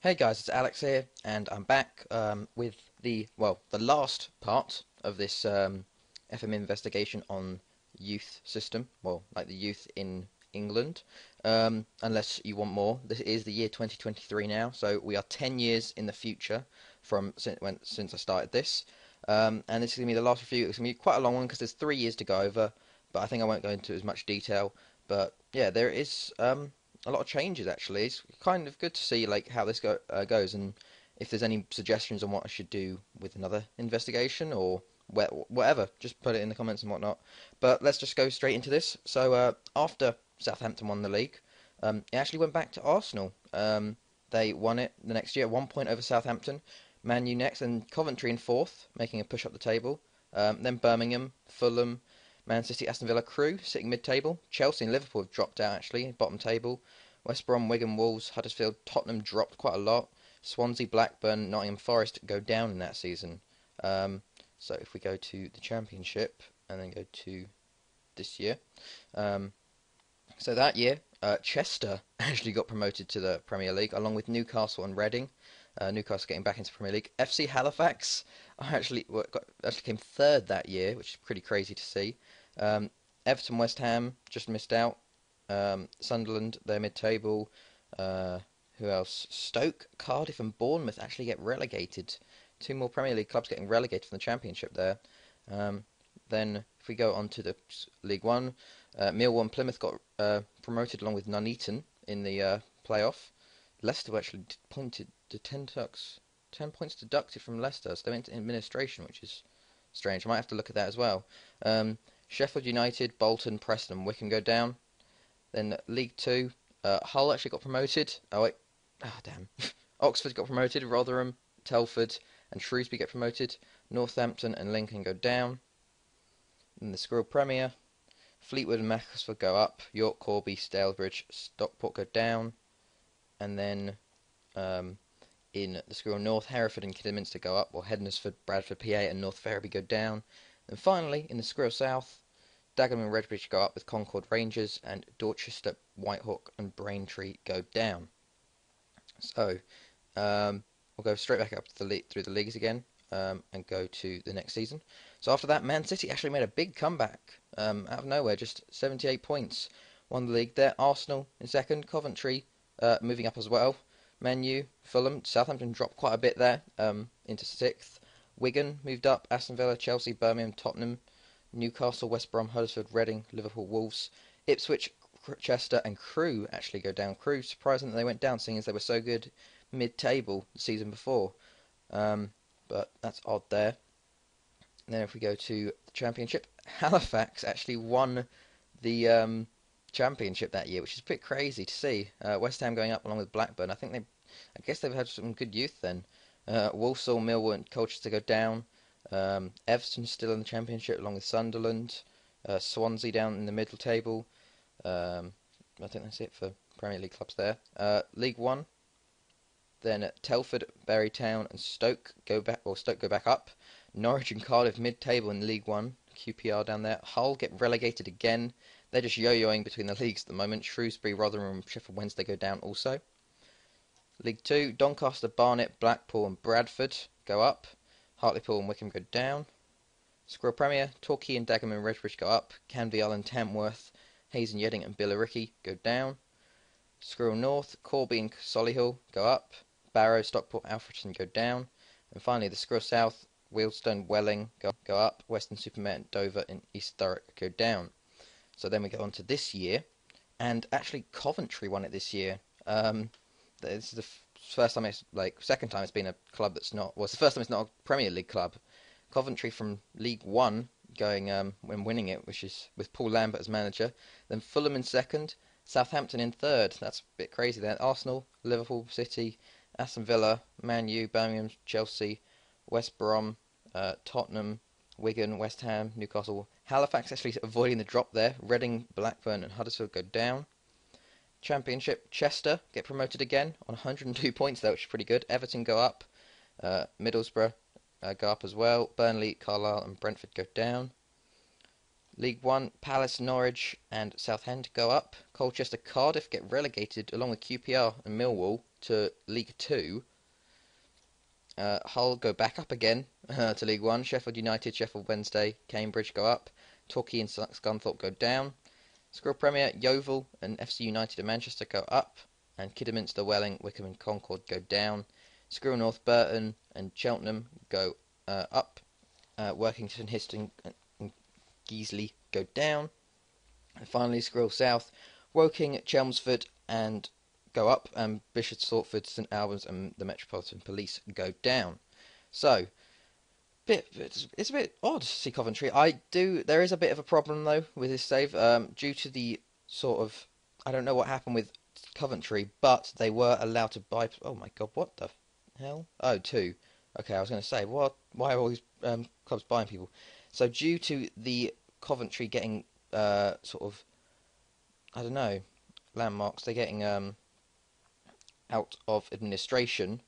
Hey guys, it's Alex here, and I'm back with the last part of this FM investigation on youth system, well, like the youth in England. Unless you want more, this is the year 2023 now, so we are 10 years in the future from since I started this. And this is going to be the last review. It's going to be quite a long one because there's 3 years to go over, but I think I won't go into as much detail. But yeah, there is a lot of changes actually. It's kind of good to see like how this goes, and if there's any suggestions on what I should do with another investigation or whatever, just put it in the comments and whatnot. But let's just go straight into this. So after Southampton won the league, it actually went back to Arsenal. They won it the next year, 1 point over Southampton. Man U next, and Coventry in fourth, making a push up the table. Then Birmingham, Fulham, Man City, Aston Villa, Crew sitting mid-table. Chelsea and Liverpool have dropped out actually, bottom table. West Brom, Wigan, Wolves, Huddersfield, Tottenham dropped quite a lot. Swansea, Blackburn, Nottingham Forest go down in that season. So if we go to the Championship and then go to this year, so that year Chester actually got promoted to the Premier League along with Newcastle and Reading. Newcastle getting back into the Premier League. FC Halifax actually came third that year, which is pretty crazy to see. Everton, West Ham just missed out. Sunderland, they're mid-table. Who else? Stoke, Cardiff, and Bournemouth actually get relegated. Two more Premier League clubs getting relegated from the Championship there. Then, if we go on to the League One, Millwall and Plymouth got promoted along with Nuneaton in the playoff. Leicester were actually pointed to 10 points deducted from Leicester, so they went to administration, which is strange. I might have to look at that as well. Sheffield United, Bolton, Preston, and Wycombe go down. Then League Two, Hull actually got promoted. Oh wait, damn. Oxford got promoted. Rotherham, Telford, and Shrewsbury get promoted. Northampton and Lincoln go down. Then the Squirrel Premier, Fleetwood and Macclesfield go up. York, Corby, Stalybridge, Stockport go down. And then in the Squirrel North, Hereford and Kidderminster go up, while Hednesford, Bradford, PA, and North Ferriby go down. And finally, in the Squirrel South, Dagenham and Redbridge go up with Concord Rangers, and Dorchester, Whitehawk, and Braintree go down. So we'll go straight back up to through the leagues again and go to the next season. So after that, Man City actually made a big comeback out of nowhere, just 78 points, won the league there. Arsenal in second, Coventry moving up as well. Man U, Fulham, Southampton dropped quite a bit there into sixth. Wigan moved up, Aston Villa, Chelsea, Birmingham, Tottenham, Newcastle, West Brom, Huddersfield, Reading, Liverpool, Wolves, Ipswich, Chester, and Crewe actually go down. Crewe, surprising that they went down, seeing as they were so good mid-table the season before. But that's odd there. And then if we go to the Championship, Halifax actually won the Championship that year, which is pretty crazy to see. West Ham going up along with Blackburn. I guess they've had some good youth then. Walsall, Millwall, and Colchester go down. Everton still in the Championship along with Sunderland. Swansea down in the middle table. I think that's it for Premier League clubs there. League One. Then Telford, Bury Town, and Stoke go back up. Norwich and Cardiff mid-table in League One. QPR down there. Hull get relegated again. They're just yo-yoing between the leagues at the moment. Shrewsbury, Rotherham, and Sheffield Wednesday go down also. League Two, Doncaster, Barnet, Blackpool, and Bradford go up. Hartlepool and Wycombe go down. Squirrel Premier, Torquay and Dagenham and Redbridge go up. Canvey Island, Tamworth, Hayes and Yedding and Billericay go down. Squirrel North, Corby and Solihull go up. Barrow, Stockport, Alfreton go down. And finally the Squirrel South, Wealdstone, Welling go up. Weston-super-Mare, Dover and East Thurrock go down. So then we go on to this year, and actually Coventry won it this year. This is the first time second time it's been a club that's not, well, it's the first time it's not a Premier League club. Coventry from League One going when winning it, which is with Paul Lambert as manager. Then Fulham in second, Southampton in third. That's a bit crazy there. Arsenal, Liverpool, City, Aston Villa, Man U, Birmingham, Chelsea, West Brom, Tottenham, Wigan, West Ham, Newcastle. Halifax actually avoiding the drop there. Reading, Blackburn, and Huddersfield go down. Championship, Chester get promoted again on 102 points though, which is pretty good. Everton go up. Middlesbrough go up as well. Burnley, Carlisle, and Brentford go down. League One, Palace, Norwich, and Southend go up. Colchester, Cardiff get relegated along with QPR and Millwall. to League Two. Hull go back up again to League One. Sheffield United, Sheffield Wednesday, Cambridge go up. Torquay and Scunthorpe go down. Squirrel Premier, Yeovil and FC United of Manchester go up. And Kidderminster, Welling, Wycombe and Concord go down. Squirrel North, Burton and Cheltenham go up. Workington, Histon and Guiseley go down. And finally, Squirrel South, Woking, Chelmsford and go up, and Bishop Stortford, St Albans and the Metropolitan Police go down. So, it's a bit odd to see Coventry. There is a bit of a problem though with this save, due to the sort of, I don't know what happened with Coventry, but they were allowed to buy. Oh my God, what the hell? Oh, two. Okay, I was going to say, what? Why are all these clubs buying people? So due to the Coventry getting sort of, I don't know, landmarks, they're getting out of administration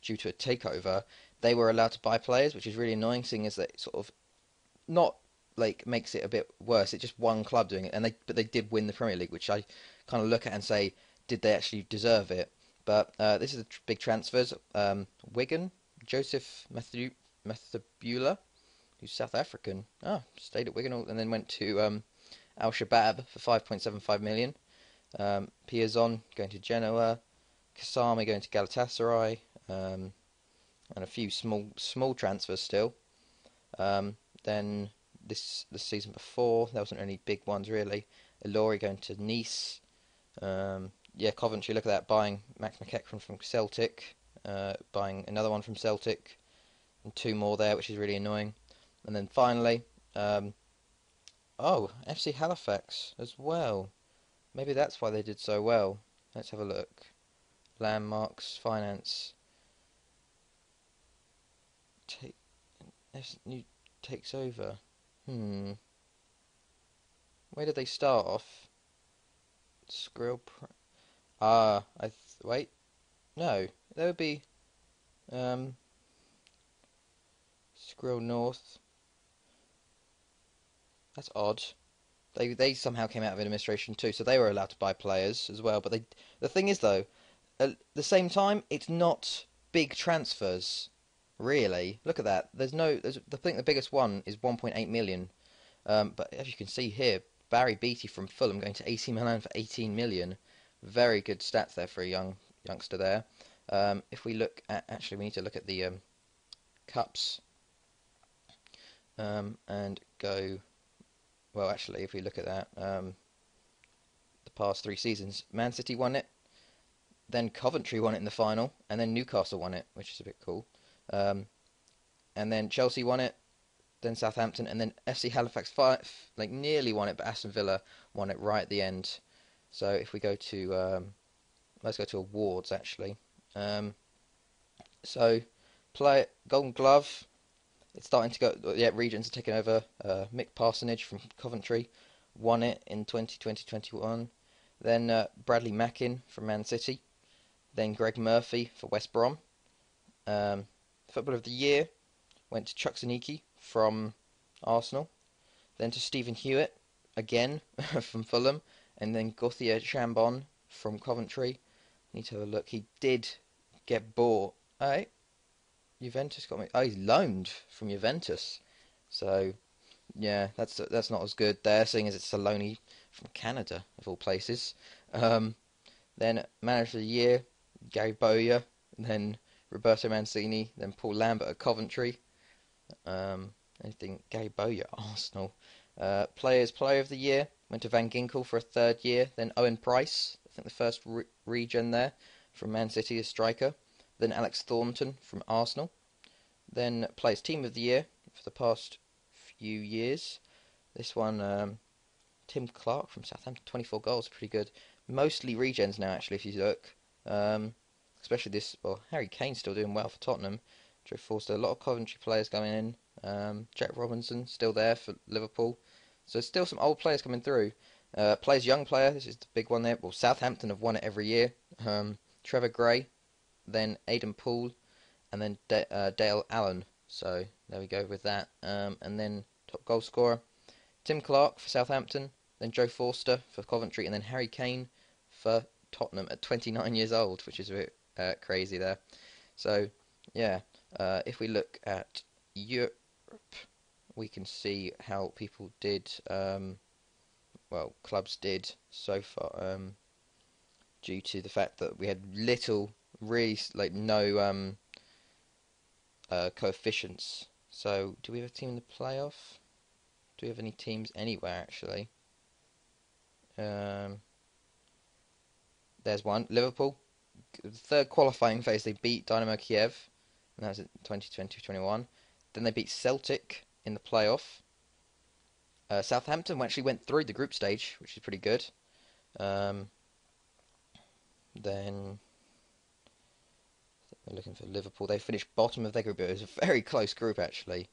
due to a takeover. They were allowed to buy players, which is really annoying, seeing as that sort of not like makes it a bit worse. It's just one club doing it, and but they did win the Premier League, which I kind of look at and say, did they actually deserve it? But this is the big transfers. Wigan, Joseph Mathabula, who's South African. Stayed at Wigan and then went to Al Shabab for 5.75 million. Piazon going to Genoa. Kasami going to Galatasaray. And a few small transfers still. Then the season before, there wasn't any big ones really. Ilori going to Nice. Coventry, look at that, buying Max McEachran from Celtic, buying another one from Celtic, and two more there, which is really annoying. And then finally, FC Halifax as well. Maybe that's why they did so well. Let's have a look. Landmarks, finance. Takes over. Where did they start off? Wait. No, there would be Squirrel North. That's odd. They somehow came out of administration too, so they were allowed to buy players as well. But the thing is though, at the same time, it's not big transfers, really. Look at that. I think the biggest one is 1.8 million. But as you can see here, Barry Beattie from Fulham going to AC Milan for 18 million. Very good stats there for a youngster there. If we look at, actually we need to look at the cups and go, well actually if we look at that, the past 3 seasons, Man City won it, then Coventry won it in the final, and then Newcastle won it, which is a bit cool. And then Chelsea won it, then Southampton, and then FC Halifax nearly won it, but Aston Villa won it right at the end. So if we go to, let's go to awards actually. So Golden Glove, it's starting to go. Yeah, regions are taking over. Mick Parsonage from Coventry won it in 2020-21. Then Bradley Mackin from Man City. Then Greg Murphy for West Brom. Footballer of the Year went to Chuck Zaniki from Arsenal. Then to Stephen Hewitt again from Fulham. And then Gauthier Chambon from Coventry. Need to have a look. He did get bought. Alright. Juventus got me. Oh, he's loaned from Juventus. So, yeah, that's not as good there, seeing as it's a loanee from Canada, of all places. Then Manager of the Year, Gary Bowyer. Then Roberto Mancini. Then Paul Lambert at Coventry. Anything Gary Bowyer at Arsenal. Player of the Year went to Van Ginkel for a 3rd year. Then Owen Price, I think the first regen there, from Man City as striker. Then Alex Thornton from Arsenal. Then Players Team of the Year for the past few years. This one, Tim Clark from Southampton, 24 goals, pretty good. Mostly regens now, actually, if you look. Especially this, well, Harry Kane's still doing well for Tottenham. Joe Forster, a lot of Coventry players going in. Jack Robinson still there for Liverpool. So still some old players coming through. Players young player, this is the big one there. Well, Southampton have won it every year. Trevor Gray, then Aidan Poole, and then Dale Allen. So there we go with that. And then top goal scorer, Tim Clark for Southampton, then Joe Forster for Coventry, and then Harry Kane for Tottenham at 29 years old, which is a bit crazy there. So yeah, if we look at Europe, we can see how people did. Well, clubs did so far. Due to the fact that we had little, really, like no coefficients. So, do we have a team in the playoff? Do we have any teams anywhere actually? Um, there's one. Liverpool, the third qualifying phase, they beat Dynamo Kiev, and that was in 2020-21. Then they beat Celtic in the playoff. Southampton actually went through the group stage, which is pretty good. Um, then we're looking for Liverpool. They finished bottom of their group. It was a very close group actually.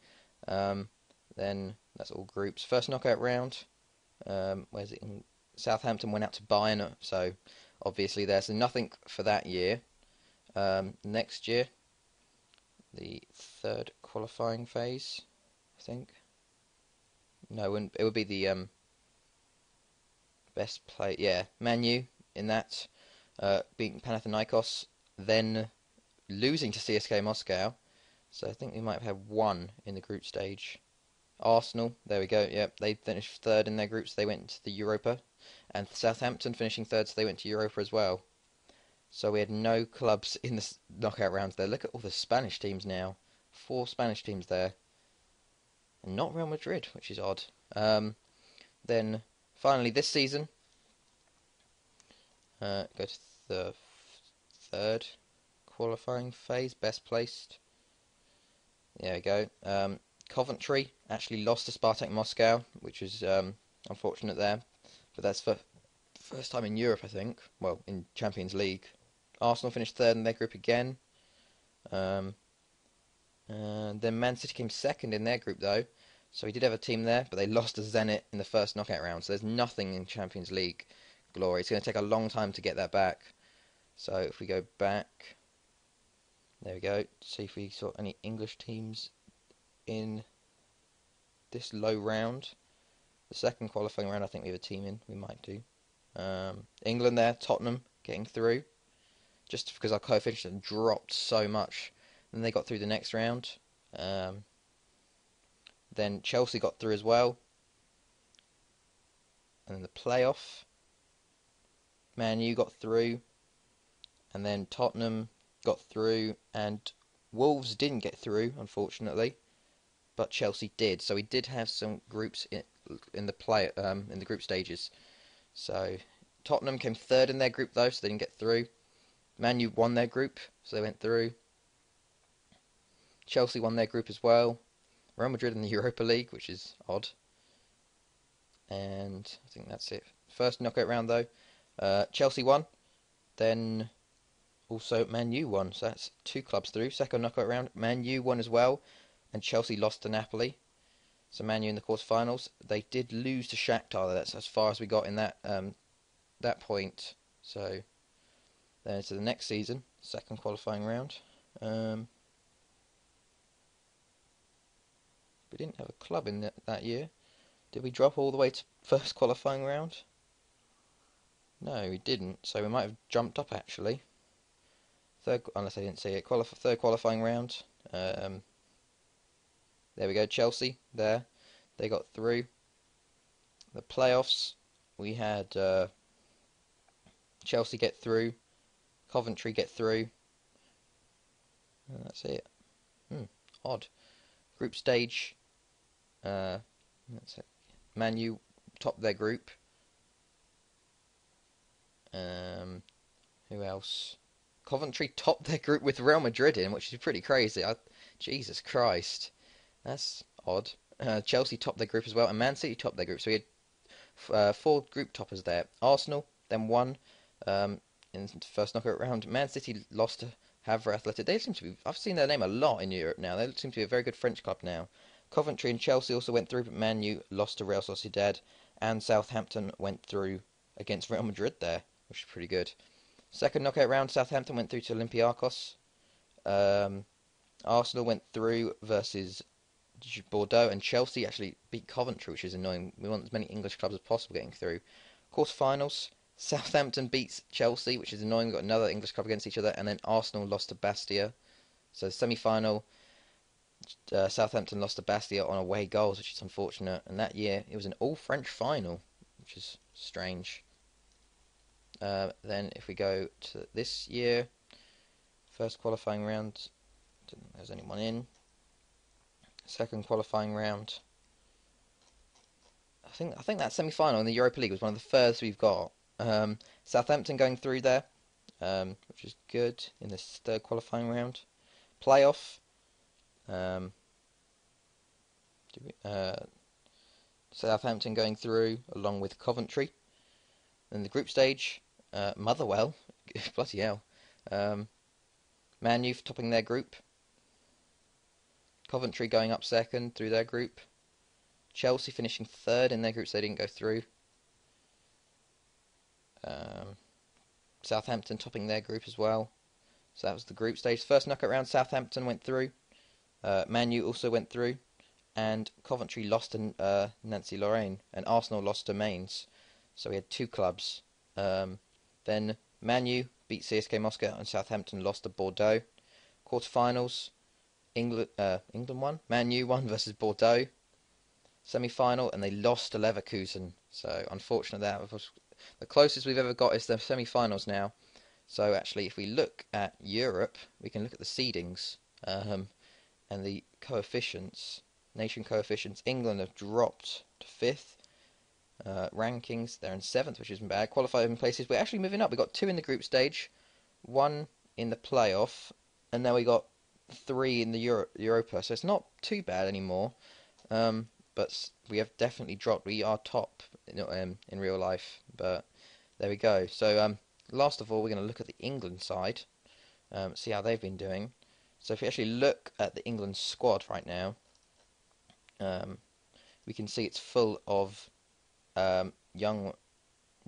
Um, then that's all groups. First knockout round. Where's it? Southampton went out to Bayern, so obviously there's nothing for that year. Next year, the third qualifying phase, I think. No, it would be the best play. Yeah, Man U in that, beating Panathinaikos, then losing to CSKA Moscow. So I think we might have had one in the group stage. Arsenal, there we go. Yep, they finished third in their groups. They went to the Europa, and Southampton finishing third, so they went to Europa as well. So we had no clubs in the knockout rounds there. Look at all the Spanish teams now. 4 Spanish teams there, and not Real Madrid, which is odd. Then finally this season, go to the third qualifying phase, best placed. There we go. Coventry actually lost to Spartak Moscow, which was unfortunate there. But that's for first time in Europe, I think. Well, in Champions League. Arsenal finished third in their group again. And then Man City came second in their group, though. So we did have a team there, but they lost to Zenit in the first knockout round. So there's nothing in Champions League glory. It's going to take a long time to get that back. So if we go back, there we go. See if we saw any English teams in this low round. The second qualifying round, I think we have a team in. We might do. England there, Tottenham getting through. Just because our coefficient dropped so much. Then they got through the next round. Then Chelsea got through as well. And then the playoff, Man U got through. And then Tottenham got through. And Wolves didn't get through, unfortunately. But Chelsea did. So we did have some groups in the group stages. So Tottenham came third in their group though, so they didn't get through. Man U won their group, so they went through. Chelsea won their group as well. Real Madrid in the Europa League, which is odd. And I think that's it. First knockout round though, Chelsea won. Then also Man U won, so that's 2 clubs through. Second knockout round, Man U won as well, and Chelsea lost to Napoli. So Man U in the quarterfinals. They did lose to Shakhtar. That's as far as we got in that point. So then to the next season, second qualifying round. We didn't have a club in that year. Did we drop all the way to first qualifying round? No, we didn't. So we might have jumped up actually. Unless I didn't see it. Third qualifying round. There we go. Chelsea there. They got through. The playoffs. We had Chelsea get through. Coventry get through. And that's it. Odd. Group stage. That's it. Man U topped their group. Who else? Coventry topped their group with Real Madrid in, which is pretty crazy. Jesus Christ, that's odd. Chelsea topped their group as well, and Man City topped their group. So we had 4 group toppers there. Arsenal then won in the first knockout round. Man City lost to Havre Athletic. They seem to be. I've seen their name a lot in Europe now. They seem to be a very good French club now. Coventry and Chelsea also went through, but Man U lost to Real Sociedad, and Southampton went through against Real Madrid there, which is pretty good. Second knockout round, Southampton went through to Olympiacos. Arsenal went through versus Bordeaux, and Chelsea actually beat Coventry, which is annoying. We want as many English clubs as possible getting through. Quarterfinals, Southampton beats Chelsea, which is annoying. We've got another English club against each other, and then Arsenal lost to Bastia. So semi-final, Southampton lost to Bastia on away goals, which is unfortunate. And that year it was an all-French final, which is strange. Then if we go to this year, first qualifying round, didn't think there was anyone in. Second qualifying round, I think that semi-final in the Europa League was one of the first we've got. Southampton going through there, which is good in this third qualifying round. Playoff, Southampton going through along with Coventry. Then the group stage, Motherwell, bloody hell. Man U topping their group. Coventry going up second through their group. Chelsea finishing third in their group, so they didn't go through. Southampton topping their group as well. So that was the group stage. First knockout round, Southampton went through. Man U also went through. And Coventry lost to Nancy Lorraine. And Arsenal lost to Mainz. So we had two clubs. Then Man U beat CSK Moscow and Southampton lost to Bordeaux. Quarterfinals, England won. Man U won versus Bordeaux. Semi-final, and they lost to Leverkusen. So unfortunate that was the closest we've ever got is the semi-finals now. So actually, if we look at Europe, we can look at the seedings and the coefficients, nation coefficients. England have dropped to 5th. Rankings, they're in 7th, which isn't bad. Qualifying places, we're actually moving up. We got 2 in the group stage, 1 in the playoff, and now we got 3 in the Europa. So it's not too bad anymore. But we have definitely dropped. We are top in real life, but there we go. So last of all, we're going to look at the England side, see how they've been doing. So if we actually look at the England squad right now, we can see it's full of young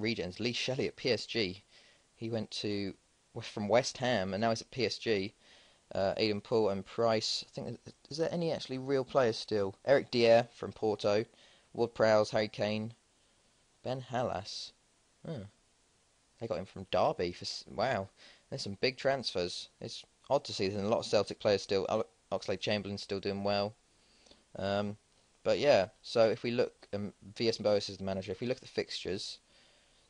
regens. Lee Shelley at PSG. He went from West Ham and now he's at PSG. Aidan Poole and Price. I think, is there any actually real players still? Eric Dier from Porto, Ward-Prowse, Harry Kane, Ben Hallas. They got him from Derby. Wow, there's some big transfers. It's odd to see there's a lot of Celtic players still. Oxlade-Chamberlain's still doing well. But yeah, so if we look, V.S. Boas is the manager. If we look at the fixtures,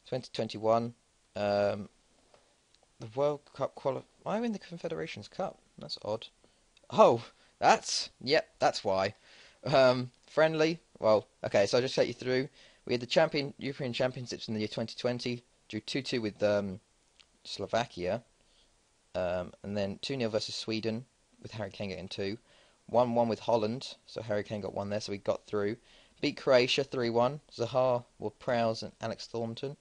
2021, the World Cup why are we in the Confederations Cup? That's odd. Oh, that's why. Friendly. Well, okay, so I'll just take you through. We had the European Championships in the year 2020, drew 2-2 with Slovakia, and then 2-0 versus Sweden with Harry Kane getting 2. 1-1 with Holland, so Harry Kane got 1 there, so we got through. Beat Croatia 3-1, Zaha, Ward-Prowse and Alex Thornton.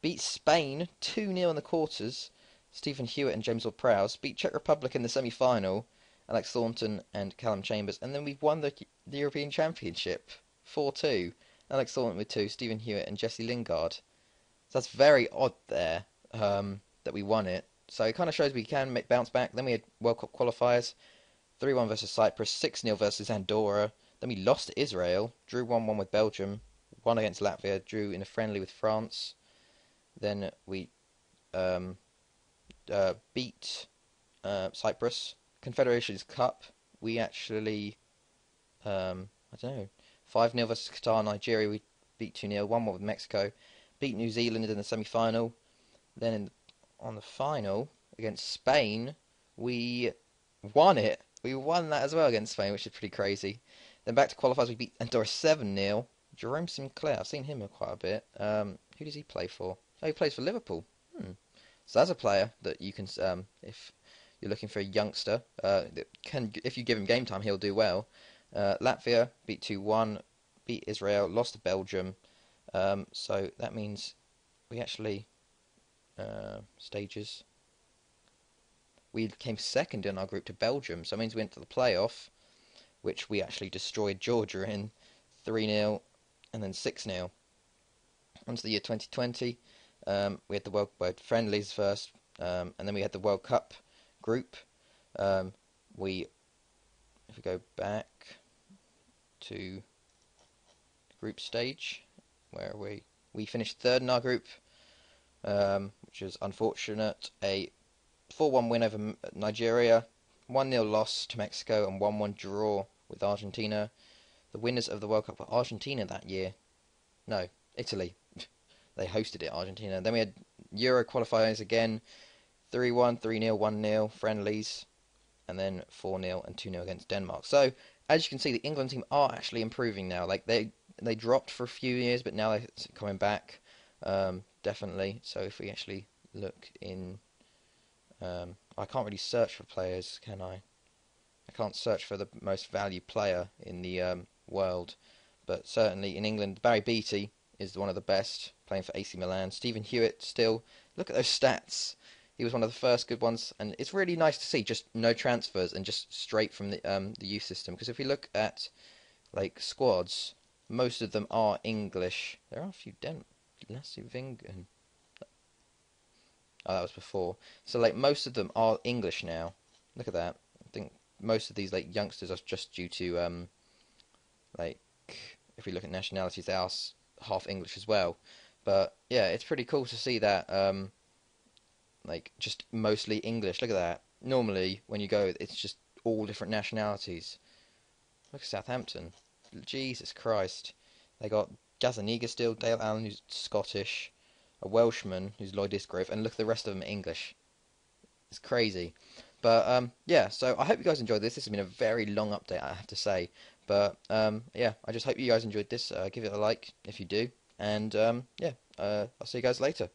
Beat Spain 2-0 in the quarters, Stephen Hewitt and James Ward-Prowse. Beat Czech Republic in the semi-final, Alex Thornton and Callum Chambers. And then we've won the European Championship 4-2, Alex Thornton with 2, Stephen Hewitt and Jesse Lingard. So that's very odd there that we won it. So it kind of shows we can bounce back. Then we had World Cup qualifiers, 3-1 versus Cyprus, 6-0 versus Andorra. Then we lost to Israel, drew 1-1 with Belgium, won against Latvia, drew in a friendly with France. Then we beat Cyprus. Confederations Cup, we actually, I don't know, 5-0 versus Qatar. Nigeria, we beat 2-0, 1-1 with Mexico. Beat New Zealand in the semi-final. Then on the final, against Spain, we won it. We won that as well against Spain, which is pretty crazy. Then back to qualifiers, we beat Andorra 7-0. Jerome Sinclair, I've seen him quite a bit. Who does he play for? Oh, he plays for Liverpool. So that's a player that you can, if you're looking for a youngster, if you give him game time, he'll do well. Latvia beat 2-1, beat Israel, lost to Belgium. So that means we actually stages. We came second in our group to Belgium, so it means we went to the playoff, which we actually destroyed Georgia in 3-0 and then 6-0. On to the year 2020, we had the World Friendlies first, and then we had the World Cup group. If we go back to group stage, where we finished third in our group, which is unfortunate. A 4-1 win over Nigeria, 1-0 loss to Mexico, and 1-1 draw with Argentina. The winners of the World Cup were Argentina that year. No, Italy. They hosted it, Argentina. Then we had Euro qualifiers again, 3-1, 3-0, 1-0 friendlies, and then 4-0 and 2-0 against Denmark. So, as you can see, the England team are actually improving now. Like they dropped for a few years, but now they're coming back, definitely. So if we actually look in, I can't really search for players, can I? I can't search for the most valued player in the world, but certainly in England, Barry Beattie is one of the best, playing for AC Milan. Stephen Hewitt still. Look at those stats. He was one of the first good ones, and it's really nice to see just no transfers and just straight from the youth system. Because if we look at like squads, most of them are English. There are a few Vingen. Oh, that was before. So like most of them are English now. Look at that. I think most of these like youngsters are just due to like if we look at nationalities, they are half English as well. But yeah, it's pretty cool to see that like just mostly English. Look at that. Normally when you go, it's just all different nationalities. Look at Southampton. Jesus Christ. They got Gazaniga still, Dale Allen who's Scottish, a Welshman who's Lloyd Isgrove, and look at the rest of them English. It's crazy. But yeah, so I hope you guys enjoyed this. This has been a very long update, I have to say. But yeah, I just hope you guys enjoyed this. Give it a like if you do. And yeah, I'll see you guys later.